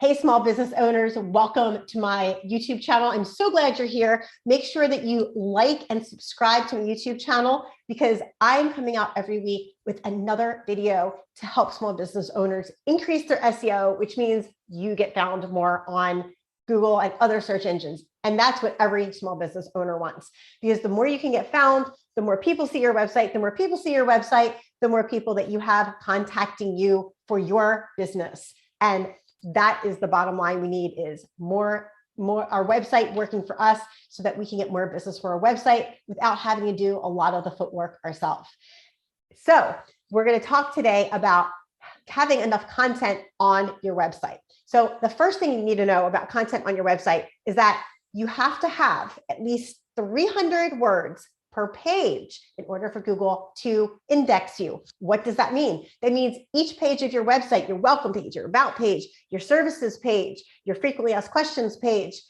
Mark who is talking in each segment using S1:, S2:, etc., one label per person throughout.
S1: Hey, small business owners, welcome to my YouTube channel. I'm so glad you're here. Make sure that you like and subscribe to my YouTube channel because I'm coming out every week with another video to help small business owners increase their SEO, which means you get found more on Google and other search engines. And that's what every small business owner wants, because the more you can get found, the more people see your website, the more people see your website, the more people that you have contacting you for your business. And that is the bottom line. We need is more our website working for us so that we can get more business for our website without having to do a lot of the footwork ourselves. So we're going to talk today about having enough content on your website. So the first thing you need to know about content on your website is that you have to have at least 300 words per page in order for Google to index you. What does that mean? That means each page of your website, your welcome page, your about page, your services page, your frequently asked questions page,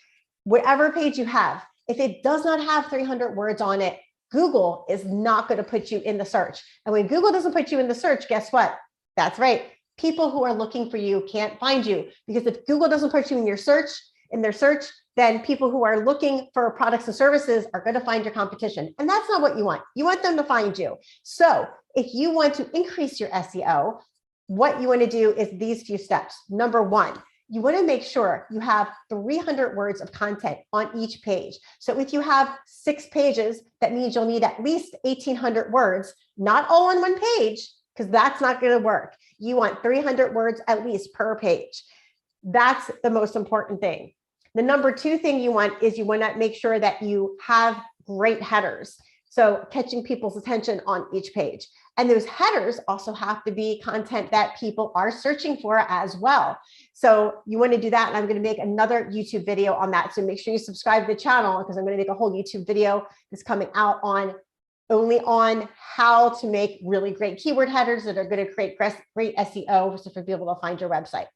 S1: whatever page you have, if it does not have 300 words on it, Google is not going to put you in the search. And when Google doesn't put you in the search, guess what? That's right. People who are looking for you can't find you, because if Google doesn't put you in their search, then people who are looking for products and services are going to find your competition. And that's not what you want. You want them to find you. So if you want to increase your SEO, what you want to do is these few steps. Number one, you want to make sure you have 300 words of content on each page. So if you have 6 pages, that means you'll need at least 1,800 words, not all on one page, because that's not going to work. You want 300 words at least per page. That's the most important thing. The number 2 thing you want is you want to make sure that you have great headers. So catching people's attention on each page. And those headers also have to be content that people are searching for as well. So you want to do that. And I'm going to make another YouTube video on that. So make sure you subscribe to the channel, because I'm going to make a whole YouTube video that's coming out only on how to make really great keyword headers that are going to create great SEO so for people to find your website.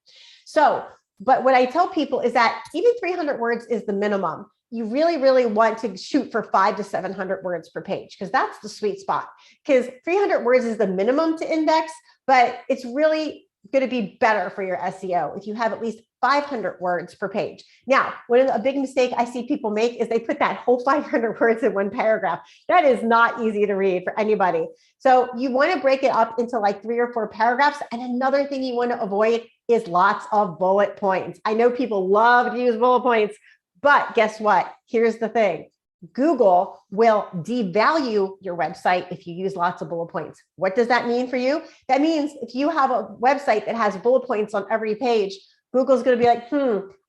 S1: But what I tell people is that even 300 words is the minimum. You really, really want to shoot for 500 to 700 words per page, because that's the sweet spot. Because 300 words is the minimum to index, but it's really going to be better for your SEO if you have at least 500 words per page. Now, a big mistake I see people make is they put that whole 500 words in one paragraph. That is not easy to read for anybody. So you want to break it up into like 3 or 4 paragraphs. And another thing you want to avoid is lots of bullet points. I know people love to use bullet points, but guess what? Here's the thing. Google will devalue your website if you use lots of bullet points. What does that mean for you? That means if you have a website that has bullet points on every page, Google's going to be like,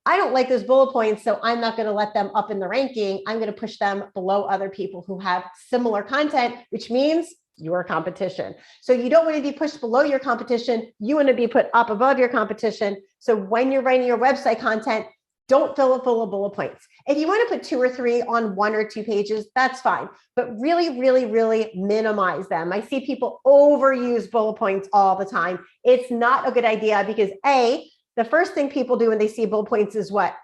S1: I don't like those bullet points, so I'm not going to let them up in the ranking. I'm going to push them below other people who have similar content, which means your competition. So you don't want to be pushed below your competition. You want to be put up above your competition. So when you're writing your website content, don't fill it full of bullet points. If you want to put 2 or 3 on 1 or 2 pages, that's fine. But really, really, really minimize them. I see people overuse bullet points all the time. It's not a good idea because the first thing people do when they see bullet points is what?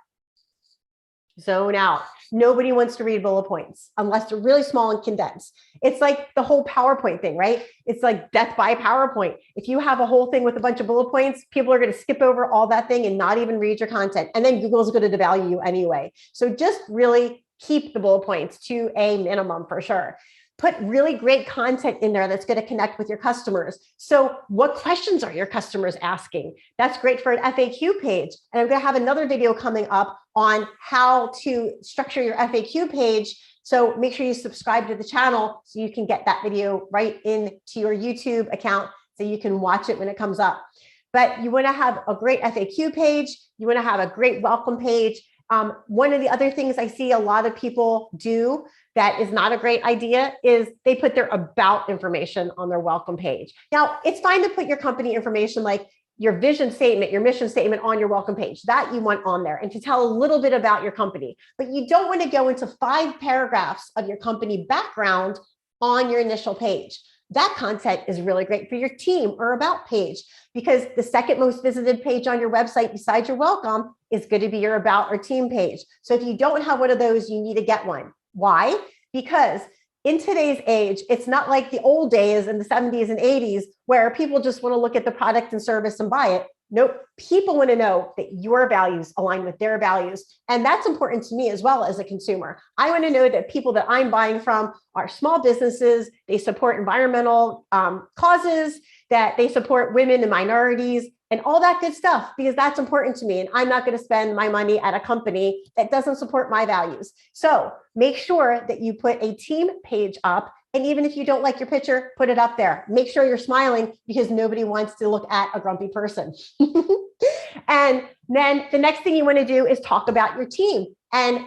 S1: Zone out. Nobody wants to read bullet points unless they're really small and condensed. It's like the whole PowerPoint thing, right? It's like death by PowerPoint. If you have a whole thing with a bunch of bullet points, people are going to skip over all that thing and not even read your content. And then Google's going to devalue you anyway. So just really keep the bullet points to a minimum for sure. Put really great content in there that's going to connect with your customers. So what questions are your customers asking? That's great for an FAQ page. And I'm going to have another video coming up on how to structure your FAQ page. So make sure you subscribe to the channel so you can get that video right into your YouTube account so you can watch it when it comes up. But you want to have a great FAQ page. You want to have a great welcome page. One of the other things I see a lot of people do that is not a great idea is they put their about information on their welcome page. Now, it's fine to put your company information like your vision statement, your mission statement on your welcome page. That you want on there and to tell a little bit about your company. But you don't want to go into 5 paragraphs of your company background on your initial page. That content is really great for your team or about page, because the second most visited page on your website besides your welcome is going to be your about or team page. So if you don't have one of those, you need to get one. Why? Because in today's age, it's not like the old days in the 70s and 80s where people just want to look at the product and service and buy it. Nope. People want to know that your values align with their values. And that's important to me as well as a consumer. I want to know that people that I'm buying from are small businesses. They support environmental causes, that they support women and minorities and all that good stuff, because that's important to me. And I'm not going to spend my money at a company that doesn't support my values. So make sure that you put a team page up. And even if you don't like your picture, put it up there. Make sure you're smiling, because nobody wants to look at a grumpy person. And then the next thing you want to do is talk about your team, and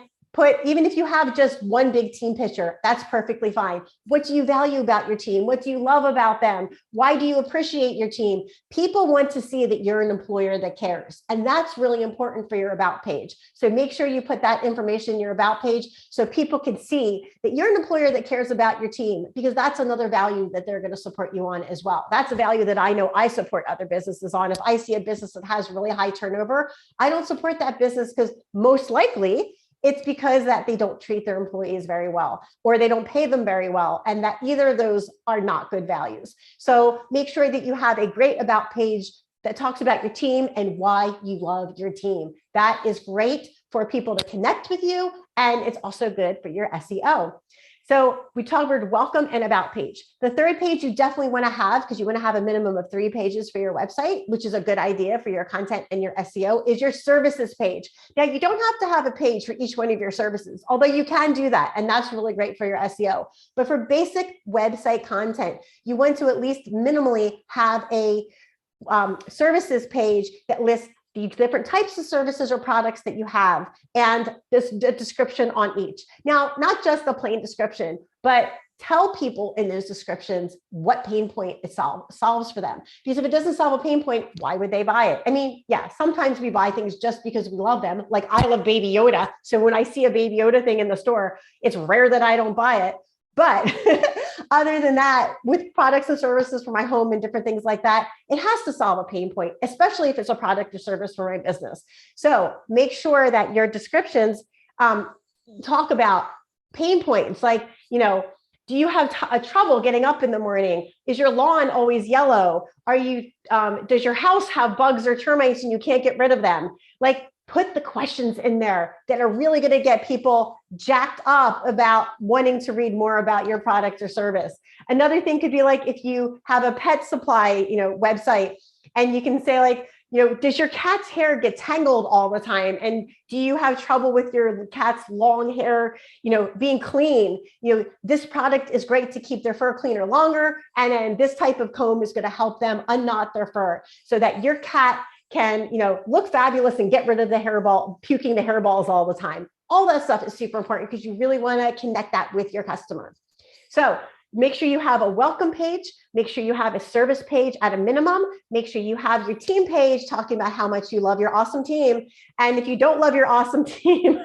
S1: even if you have just one big team picture, that's perfectly fine. What do you value about your team? What do you love about them? Why do you appreciate your team? People want to see that you're an employer that cares. And that's really important for your about page. So make sure you put that information in your about page so people can see that you're an employer that cares about your team, because that's another value that they're going to support you on as well. That's a value that I know I support other businesses on. If I see a business that has really high turnover, I don't support that business, because most likely it's because that they don't treat their employees very well, or they don't pay them very well, and that either of those are not good values. So make sure that you have a great about page that talks about your team and why you love your team. That is great for people to connect with you, and it's also good for your SEO. So we covered welcome and about page. The third page you definitely want to have, because you want to have a minimum of 3 pages for your website, which is a good idea for your content and your SEO, is your services page. Now, you don't have to have a page for each one of your services, although you can do that, and that's really great for your SEO. But for basic website content, you want to at least minimally have a services page that lists the different types of services or products that you have, and this description on each. Now, not just a plain description, but tell people in those descriptions what pain point it solves for them. Because if it doesn't solve a pain point, why would they buy it? I mean, yeah, sometimes we buy things just because we love them. Like I love Baby Yoda. So when I see a Baby Yoda thing in the store, it's rare that I don't buy it. But other than that, with products and services for my home and different things like that, it has to solve a pain point, especially if it's a product or service for my business. So make sure that your descriptions talk about pain points, like, do you have trouble getting up in the morning? Is your lawn always yellow? Does your house have bugs or termites and you can't get rid of them? Like, put the questions in there that are really going to get people jacked up about wanting to read more about your product or service. Another thing could be like, if you have a pet supply, website, and you can say like, does your cat's hair get tangled all the time? And do you have trouble with your cat's long hair, being clean? This product is great to keep their fur cleaner longer. And then this type of comb is going to help them unknot their fur so that your cat can, look fabulous and get rid of the hairball, puking the hairballs all the time. All that stuff is super important because you really want to connect that with your customer. So make sure you have a welcome page. Make sure you have a service page at a minimum. Make sure you have your team page talking about how much you love your awesome team. And if you don't love your awesome team,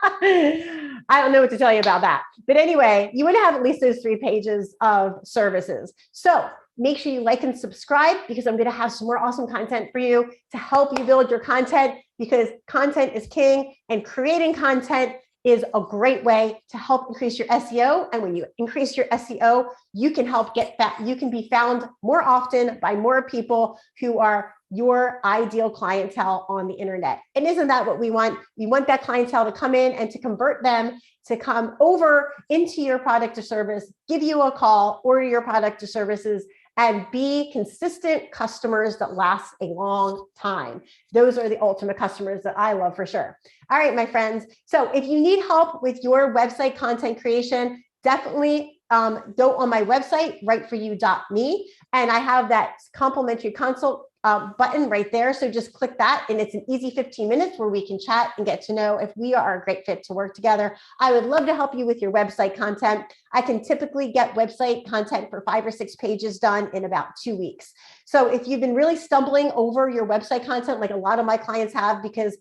S1: I don't know what to tell you about that. But anyway, you want to have at least those 3 pages of services. So make sure you like and subscribe, because I'm going to have some more awesome content for you to help you build your content, because content is king, and creating content is a great way to help increase your SEO. And when you increase your SEO, you can help you can be found more often by more people who are your ideal clientele on the internet. And isn't that what we want? We want that clientele to come in and to convert them to come over into your product or service, give you a call, order your product or services, and be consistent customers that last a long time. Those are the ultimate customers that I love for sure. All right, my friends. So if you need help with your website content creation, definitely go on my website, writeforyou.me, and I have that complimentary consult button right there. So just click that, and it's an easy 15 minutes where we can chat and get to know if we are a great fit to work together. I would love to help you with your website content. I can typically get website content for 5 or 6 pages done in about 2 weeks. So if you've been really stumbling over your website content, like a lot of my clients have, because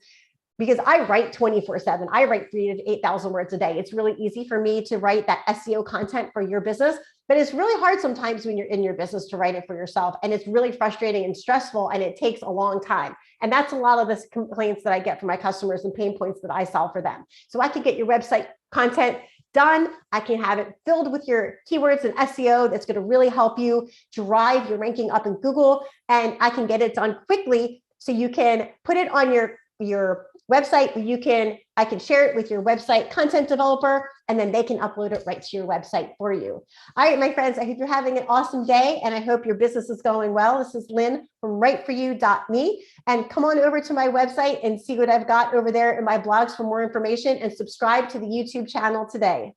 S1: I write 24/7. I write 3,000 to 8,000 words a day. It's really easy for me to write that SEO content for your business, but it's really hard sometimes when you're in your business to write it for yourself. And it's really frustrating and stressful, and it takes a long time. And that's a lot of the complaints that I get from my customers and pain points that I solve for them. So I could get your website content done. I can have it filled with your keywords and SEO that's going to really help you drive your ranking up in Google. And I can get it done quickly so you can put it on your website. I can share it with your website content developer, and then they can upload it right to your website for you. All right, my friends, I hope you're having an awesome day, and I hope your business is going well. This is Lynn from writeforyou.me, and come on over to my website and see what I've got over there in my blogs for more information, and subscribe to the YouTube channel today.